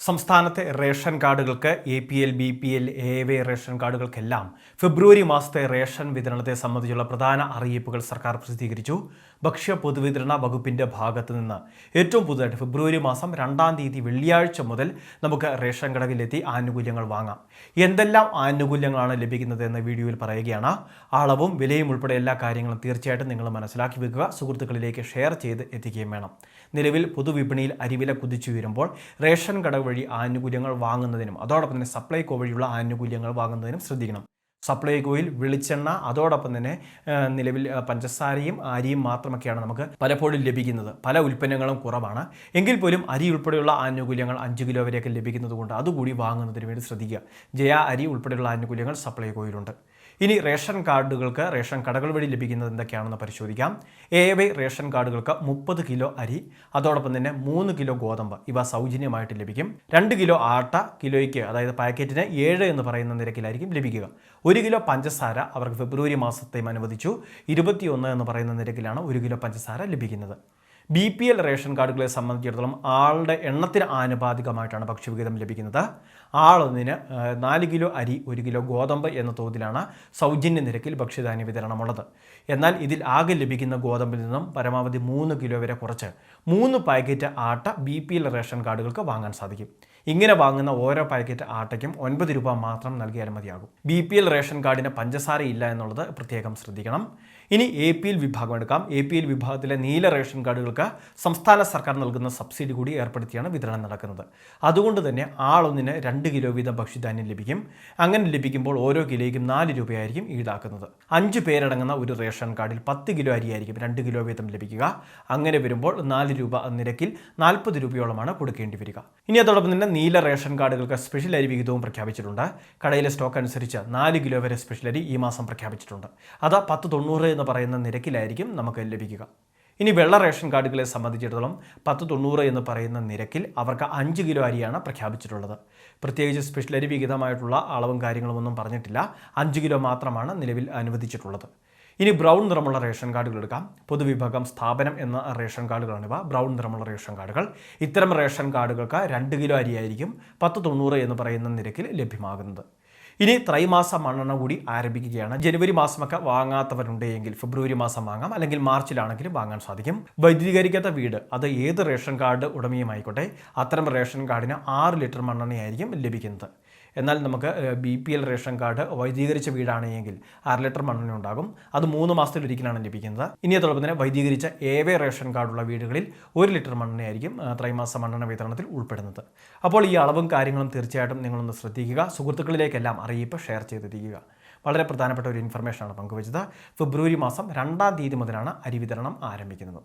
സംസ്ഥാനത്തെ റേഷൻ കാർഡുകൾക്ക് APL, BPL, AAY ration കാർഡുകൾക്കെല്ലാം ഫെബ്രുവരി മാസത്തെ റേഷൻ വിതരണത്തെ സംബന്ധിച്ചുള്ള പ്രധാന അറിയിപ്പുകൾ സർക്കാർ പ്രസിദ്ധീകരിച്ചു. ഭക്ഷ്യ പൊതുവിതരണ വകുപ്പിന്റെ ഭാഗത്ത് നിന്ന് ഏറ്റവും പുതുതായിട്ട് ഫെബ്രുവരി മാസം 2-ാം തീയതി വെള്ളിയാഴ്ച മുതൽ നമുക്ക് റേഷൻ കടകളിലെത്തി ആനുകൂല്യങ്ങൾ വാങ്ങാം. എന്തെല്ലാം ആനുകൂല്യങ്ങളാണ് ലഭിക്കുന്നത് എന്ന വീഡിയോയിൽ പറയുകയാണ്. അളവും വിലയും ഉൾപ്പെടെ എല്ലാ കാര്യങ്ങളും തീർച്ചയായിട്ടും നിങ്ങൾ മനസ്സിലാക്കി വെക്കുക, സുഹൃത്തുക്കളിലേക്ക് ഷെയർ ചെയ്ത് എത്തിക്കുകയും വേണം. നിലവിൽ പൊതുവിപണിയിൽ അരിവില കുതിച്ചു വരുമ്പോൾ റേഷൻ കട വഴി ആനുകൂല്യങ്ങൾ വാങ്ങുന്നതിനും അതോടൊപ്പം തന്നെ സപ്ലൈകോ വഴിയുള്ള ആനുകൂല്യങ്ങൾ വാങ്ങുന്നതിനും ശ്രദ്ധിക്കണം. സപ്ലൈകോയിൽ വെളിച്ചെണ്ണ അതോടൊപ്പം തന്നെ നിലവിൽ പഞ്ചസാരയും അരിയും മാത്രമൊക്കെയാണ് നമുക്ക് പലപ്പോഴും ലഭിക്കുന്നത്. പല ഉൽപ്പന്നങ്ങളും കുറവാണ്. എങ്കിൽ പോലും അരി ഉൾപ്പെടെയുള്ള ആനുകൂല്യങ്ങൾ 5 കിലോ വരെയൊക്കെ ലഭിക്കുന്നത് കൊണ്ട് അതുകൂടി വാങ്ങുന്നതിന് വേണ്ടി ശ്രദ്ധിക്കുക. ജയ അരി ഉൾപ്പെടെയുള്ള ആനുകൂല്യങ്ങൾ സപ്ലൈകോയിലുണ്ട്. ഇനി റേഷൻ കാർഡുകൾക്ക് റേഷൻ കടകൾ വഴി ലഭിക്കുന്നത് എന്തൊക്കെയാണെന്ന് പരിശോധിക്കാം. AAY റേഷൻ കാർഡുകൾക്ക് 30 കിലോ അരി അതോടൊപ്പം തന്നെ 3 കിലോ ഗോതമ്പ് ഇവ സൗജന്യമായിട്ട് ലഭിക്കും. 2 കിലോ ആട്ട കിലോയ്ക്ക് അതായത് പാക്കറ്റിന് 7 എന്ന് പറയുന്ന നിരക്കിലായിരിക്കും ലഭിക്കുക. 1 കിലോ പഞ്ചസാര അവർക്ക് ഫെബ്രുവരി മാസത്തെയും അനുവദിച്ചു. 21 എന്ന് പറയുന്ന നിരക്കിലാണ് 1 കിലോ പഞ്ചസാര ലഭിക്കുന്നത്. BPL റേഷൻ കാർഡുകളെ സംബന്ധിച്ചിടത്തോളം ആളുടെ എണ്ണത്തിന് ആനുപാതികമായിട്ടാണ് ഭക്ഷ്യവിഹിതം ലഭിക്കുന്നത്. ആളൊന്നിന് 4 കിലോ അരി 1 കിലോ ഗോതമ്പ് എന്ന തോതിലാണ് സൗജന്യ നിരക്കിൽ ഭക്ഷ്യധാന്യ വിതരണമുള്ളത്. എന്നാൽ ഇതിൽ ആകെ ലഭിക്കുന്ന ഗോതമ്പിൽ നിന്നും പരമാവധി 3 കിലോ വരെ കുറച്ച് 3 പാക്കറ്റ് ആട്ട BPL റേഷൻ കാർഡുകൾക്ക് വാങ്ങാൻ സാധിക്കും. ഇങ്ങനെ വാങ്ങുന്ന ഓരോ പാക്കറ്റ് ആട്ടയ്ക്കും 9 രൂപ മാത്രം നൽകിയാൽ മതിയാകും. BPL റേഷൻ കാർഡിന് പഞ്ചസാര ഇല്ല എന്നുള്ളത് പ്രത്യേകം ശ്രദ്ധിക്കണം. ഇനി APL വിഭാഗം എടുക്കാം. APL വിഭാഗത്തിലെ നീല റേഷൻ കാർഡുകൾക്ക് സംസ്ഥാന സർക്കാർ നൽകുന്ന സബ്സിഡി കൂടി ഏർപ്പെടുത്തിയാണ് വിതരണം നടക്കുന്നത്. അതുകൊണ്ട് തന്നെ ആളൊന്നിന് 2 കിലോ വീതം ഭക്ഷ്യധാന്യം ലഭിക്കും. അങ്ങനെ ലഭിക്കുമ്പോൾ ഓരോ കിലോയ്ക്കും 4 രൂപയായിരിക്കും ഈടാക്കുന്നത്. 5 പേരടങ്ങുന്ന ഒരു റേഷൻ കാർഡിൽ 10 കിലോ അരിയായിരിക്കും 2 കിലോ വീതം ലഭിക്കുക. അങ്ങനെ വരുമ്പോൾ 4 രൂപ നിരക്കിൽ 40 രൂപയോളമാണ് കൊടുക്കേണ്ടി വരിക. ഇനി അതോടൊപ്പം തന്നെ നീല റേഷൻ കാർഡുകൾക്ക് സ്പെഷ്യൽ അരി വിഹിതവും പ്രഖ്യാപിച്ചിട്ടുണ്ട്. കടയിലെ സ്റ്റോക്ക് അനുസരിച്ച് 4 കിലോ വരെ സ്പെഷ്യൽ അരി ഈ മാസം പ്രഖ്യാപിച്ചിട്ടുണ്ട്. അത് 10.90 എന്ന് പറയുന്ന നിരക്കിലായിരിക്കും നമുക്ക് ലഭിക്കുക. ഇനി വെള്ള റേഷൻ കാർഡുകളെ സംബന്ധിച്ചിടത്തോളം 10.90 എന്ന് പറയുന്ന നിരക്കിൽ അവർക്ക് 5 കിലോ അരിയാണ് പ്രഖ്യാപിച്ചിട്ടുള്ളത്. പ്രത്യേകിച്ച് സ്പെഷ്യൽ അരി വിഹിതമായിട്ടുള്ള അളവും കാര്യങ്ങളും ഒന്നും പറഞ്ഞിട്ടില്ല. 5 കിലോ മാത്രമാണ് നിലവിൽ അനുവദിച്ചിട്ടുള്ളത്. ഇനി ബ്രൗൺ നിറമുള്ള റേഷൻ കാർഡുകൾ എടുക്കാം. പൊതുവിഭാഗം സ്ഥാപനം എന്ന റേഷൻ കാർഡുകളാണിവ. ബ്രൗൺ നിറമുള്ള റേഷൻ കാർഡുകൾ. ഇത്തരം റേഷൻ കാർഡുകൾക്ക് 2 കിലോ അരിയായിരിക്കും 10.90 എന്ന് പറയുന്ന നിരക്കിൽ ലഭ്യമാകുന്നത്. ഇനി ത്രൈമാസ മണ്ണെണ്ണ കൂടി ആരംഭിക്കുകയാണ്. ജനുവരി മാസമൊക്കെ വാങ്ങാത്തവരുണ്ടെങ്കിൽ ഫെബ്രുവരി മാസം വാങ്ങാം, അല്ലെങ്കിൽ മാർച്ചിലാണെങ്കിലും വാങ്ങാൻ സാധിക്കും. വൈദ്യുതീകരിക്കാത്ത വീട് അത് ഏത് റേഷൻ കാർഡ് ഉടമയുമായിക്കോട്ടെ അത്തരം റേഷൻ കാർഡിന് 6 ലിറ്റർ മണ്ണെണ്ണയായിരിക്കും ലഭിക്കുന്നത്. എന്നാൽ നമുക്ക് BPL റേഷൻ കാർഡ് വൈദ്യുതീകരിച്ച വീടാണെങ്കിൽ 6 ലിറ്റർ മണ്ണെണ്ണ ഉണ്ടാകും. അത് 3 മാസത്തിലൊരിക്കലാണ് ലഭിക്കുന്നത്. ഇനി അതോടൊപ്പം തന്നെ വൈദ്യുതീകരിച്ച AAY റേഷൻ കാർഡുള്ള വീടുകളിൽ 1 ലിറ്റർ മണ്ണെണ്ണയായിരിക്കും ത്രൈമാസ മണ്ണെണ്ണ വിതരണത്തിൽ ഉൾപ്പെടുന്നത്. അപ്പോൾ ഈ അളവും കാര്യങ്ങളും തീർച്ചയായിട്ടും നിങ്ങളൊന്ന് ശ്രദ്ധിക്കുക. സുഹൃത്തുക്കളിലേക്കെല്ലാം അറിയിപ്പ് ഷെയർ ചെയ്തെത്തിക്കുക. വളരെ പ്രധാനപ്പെട്ട ഒരു ഇൻഫർമേഷനാണ് പങ്കുവച്ചത്. ഫെബ്രുവരി മാസം 2-ാം തീയതി മുതലാണ് അരി വിതരണം ആരംഭിക്കുന്നത്.